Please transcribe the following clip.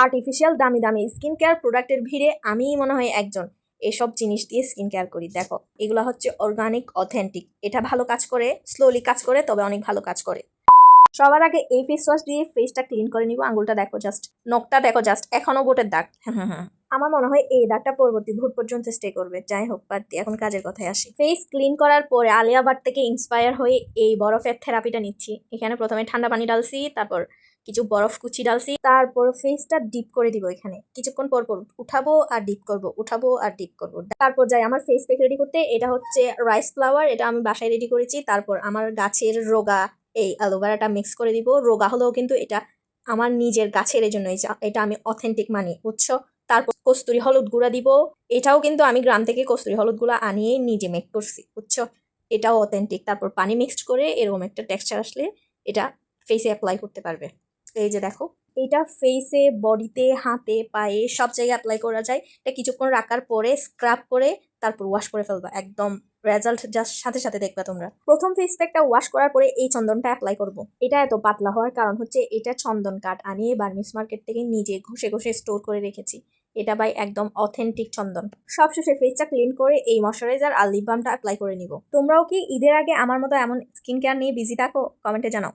Artificial দামি দামি skin care প্রোডাক্টের ভিড়ে আমি মনে হয় একজন এসব জিনিস দিয়ে স্কিন কেয়ার করি। দেখো, এগুলো হচ্ছে অর্গানিক, অথেন্টিক। এটা ভালো কাজ করে, স্লোলি কাজ করে, তবে অনেক ভালো কাজ করে। সবার আগে এই ফেস ওয়াশ দিয়ে ফেসটা ক্লিন করে নিব। আঙুলটা দেখো জাস্ট, নখটা দেখো জাস্ট, এখনো বোটের দাগ। আমার মনে হয় এই দাগটা পরবর্তী ভোট পর্যন্ত স্টে করবে। যাই হোক, বাদ দিয়ে এখন কাজের কথায় আসি। ফেস ক্লিন করার পরে আলিয়া ভাট থেকে ইন্সপায়ার হয়ে এই বরফের থেরাপিটা নিচ্ছি। এখানে প্রথমে ঠান্ডা পানি ডালছি, তারপর কিছু বরফ কুচি ডালছি, তারপর ফেসটা ডিপ করে দিব। এখানে কিছুক্ষণ পর পর উঠাবো আর ডিপ করব, উঠাবো আর ডিপ করব। তারপর যাই আমার ফেস প্যাক রেডি করতে। এটা হচ্ছে রাইস ফ্লাওয়ার, এটা আমি বাসায় রেডি করেছি। তারপর আমার গাছের রোগা এই অ্যালোভেরাটা মিক্স করে দিব। রোগা হলেও কিন্তু এটা আমার নিজের গাছের, এই জন্য এটা আমি অথেন্টিক মানি, বুঝছো। তারপর কস্তুরি হলুদ গুঁড়া দিব। এটাও কিন্তু আমি গ্রাম থেকে কস্তুরি হলুদ গুঁড়া আনিয়ে নিজে মেক করছি, বুঝছো। এটাও অথেন্টিক। তারপর পানি মিক্সড করে এরকম একটা টেক্সচার আসলে এটা ফেসে অ্যাপ্লাই করতে পারবে। এই যে দেখো, এটা ফেসে, বডিতে, হাতে, পায়ে সব জায়গায় অ্যাপ্লাই করা যায়। এটা কিছুক্ষণ রাখার পরে স্ক্রাব করে তারপর ওয়াশ করে ফেলবা। একদম রেজাল্ট জাস্ট সাথে সাথে দেখবা তোমরা। প্রথম ফেস প্যাকটা ওয়াশ করার পরে এই চন্দনটা অ্যাপ্লাই করব। এটা এত পাতলা হওয়ার কারণ হচ্ছে এটা চন্দন কাঠ আনিয়ে বার্মিস মার্কেট থেকে নিজে ঘষে ঘষে স্টোর করে রেখেছি। এটা ভাই একদম অথেন্টিক চন্দন। সবশেষে ফেসটা ক্লিন করে এই ময়শ্চারাইজার আর লিপ বামটা অ্যাপ্লাই করে নিব। তোমরাও কি ঈদের আগে আমার মতো এমন স্কিন কেয়ার নিয়ে বিজি থাকো? কমেন্টে জানাও।